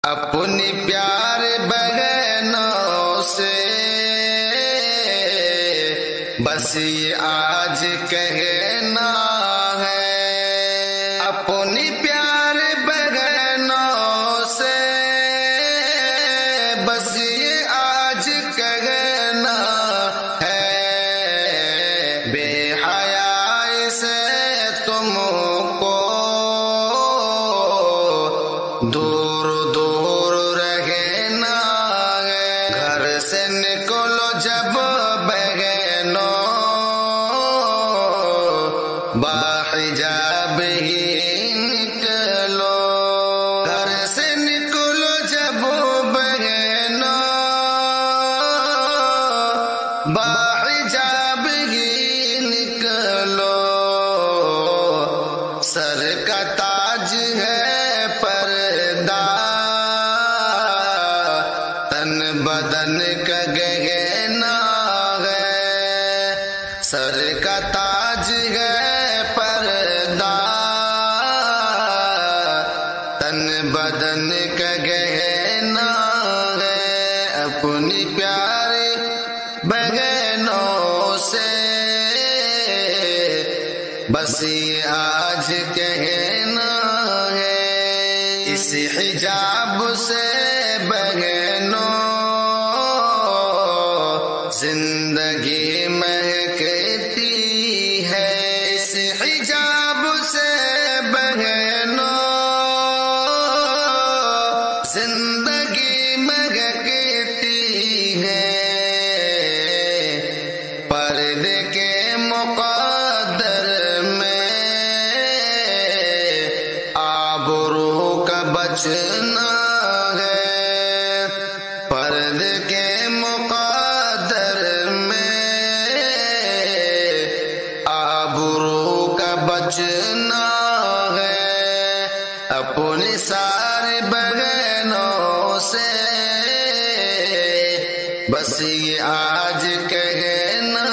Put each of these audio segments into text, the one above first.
اپنی پیارے بہنوں سے بس یہ آج کہنا ہے، اپنی پیارے بہنوں سے بس یہ آج کہنا ہے، بے حیائی سے تم کو دور دور رہنا ہے، گھر سے نکلو جب بہنوں باحجاب ہی نکلو، گھر سے نکلو جب بہنوں باحجاب ہی نکلو، سر کا تاج ہے پردہ، تن بدن کا گہنا ہے، سر کا تاج ہے پردہ، تن بدن کا گہنا ہے، اپنی پیاری بہنوں سے بس یہ آج کہنا ہے، اس حجاب سے بہنوں زندگی مہکتی ہے، اس حجاب سے بہنوں زندگی مہکتی ہے، پردے کے مقدر میں آبرو کا بچنا ہے، پردے کے مقدر میں آبرو کا بچنا ہے، اپنی ساری بہنوں سے بس یہ آج کہنا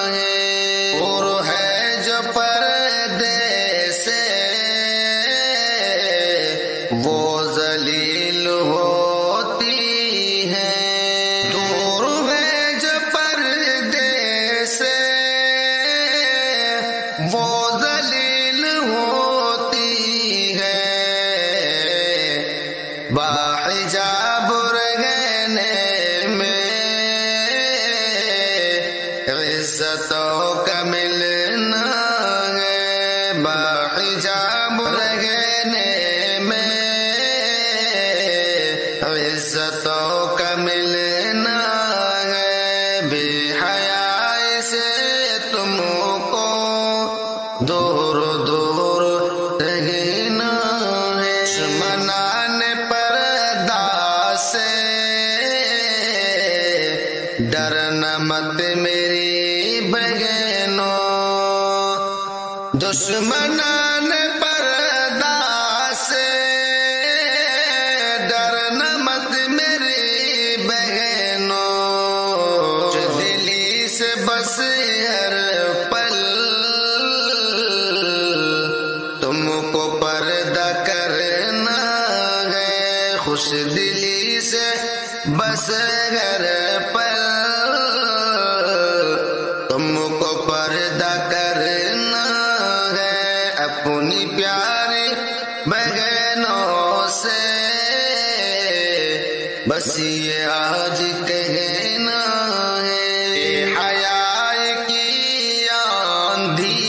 ہے، اور ہے جو پردے سے وہ ذلیل ہوتی ہے، دور ہے جو پردے سے وہ ذلیل ہوتی ہے، باحجاب رہنے میں عزتوں کا ملنا ہے، باحجاب رہنے میں عزتوں کا ملنا ہے، بے حیائی سے تم کو دور دور رہنا ہے، دشمنان پردہ سے ڈرنا مت میری بہنوں، دشمنان پردہ سے ڈرنا مت میری بہنوں، دلی سے بس ہر پل تم کو پردہ کرنا ہے، خوش دلی سے بس ہر پل تم کو پردہ کرنا ہے، اپنی پیاری بہنوں سے بس یہ آج کہنا ہے، حیائی کی آندھی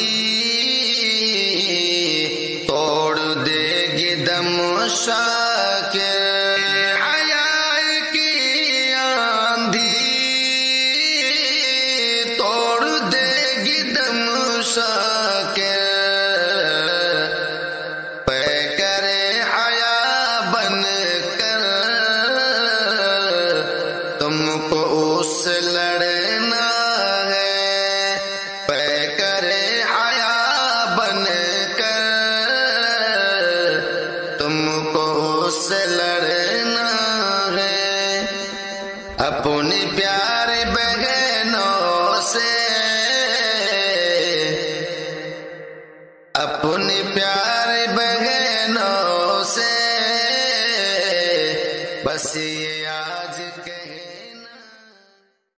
توڑ دے گی دم شاکر، حیائی کی آندھی توڑ دے گی دم شاکر، پہ کرے حیا بن کر تم کو اس سے لڑنا ہے، پہ کرے حیا بن کر تم کو اس سے لڑنا ہے، اپنی پیاری بہنوں سے اپنی پیاری بہنوں سے بس یہ آج کے